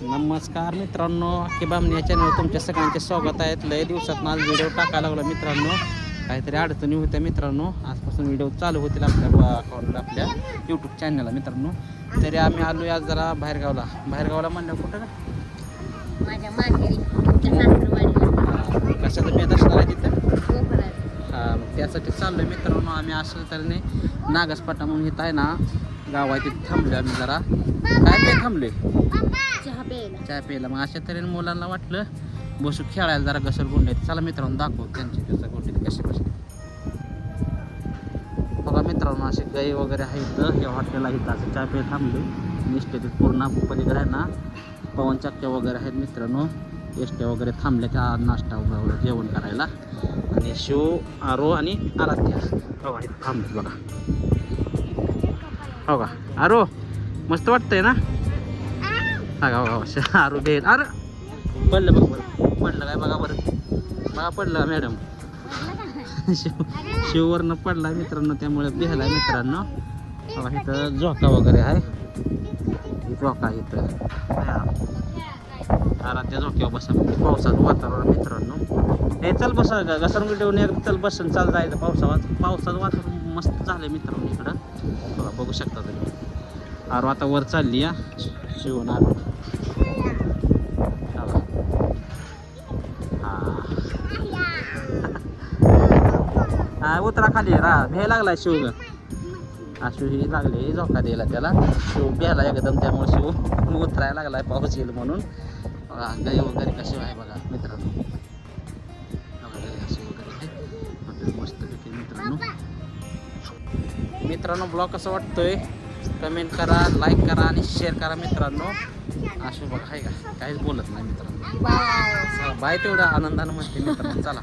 नमस्कार मित्रांनो, की बामणी या चॅनलवर तुमच्या सगळ्यांचे स्वागत आहे. लय दिवसात आज व्हिडिओ टाकायला लागला मित्रांनो. काहीतरी अडचणी होत्या मित्रांनो. आजपासून व्हिडिओ चालू होतील आपल्या अकाउंटला, आपल्या यूट्यूब चॅनलला मित्रांनो. तरी आम्ही आलो आज जरा बाहेरगावला म्हणलं कुठं ना माझ्या माहेरी सासरवाडीला कशाचं बेत असणार आहे तिथं. कोकणात हां, त्यासाठी चाललो मित्रांनो. आम्ही असं तऱ्हेने नागसपाटा म्हणून इथं आहे ना गाव आहे, तिथे थांबलो आम्ही जरा. काय ते थांबले चहा प्यायला. मग अशा तऱ्हेने मुलांना वाटलं बसू खेळायला जरा घसरगुंडी. चला मित्रांनो दाखवू त्यांची घसरगुंडी कशी कशी. बघा मित्रांनो, असे गाई वगैरे आहेत. हे हॉटेल आहे, असं चहा प्यायला थांबले. निष्ठेत पूर्ण पलीकडे आहे ना पवन चक्क्या वगैरे आहेत मित्रांनो. एसट्या वगैरे थांबल्या त्या नाश्ता वगैरे जेवण करायला. आणि शिव, आरो आणि आराध्या बघा इथं थांबले. बघा हो का आरो, मस्त वाटतंय ना. हा का आरू भेट. अरे पडलं बघ बरं, पडलं काय बघा बरं, बघा पडलं मॅडम. शिववरनं पडला मित्रांनो, त्यामुळे भेला मित्रांनो. बघा इथं झोका वगैरे आहे. झोका इथं आराध्या झोक्यावर बसा. पावसाचं वातावरण मित्रांनो. हे चल बसा घसरून ठेवून एकदा चल बसून चाल जायचं. पावसाचं वातावरण मस्त झालं मित्रांनो इकडं. बघा बघू शकता तुम्ही. आरो आता वर चालली या शिवून आरो. हा उतरा खाली भ्याय लागला शिव. शिव ही लागली झोका द्यायला त्याला. शिव भ्यायला एकदम, त्यामुळे शिव उतरायला लागलाय पाऊस येईल म्हणून. गाई वगैरे कशी आहे बघा मित्रांनो. मस्तपैकी मित्रांनो ब्लॉग कसं वाटतोय कमेंट करा, लाईक करा आणि शेअर करा मित्रांनो. अशी बघा आहे का काहीच बोलत नाही मित्रांनो. बाय तेवढ्या आनंदानं म्हणते मित्रांनो. चला.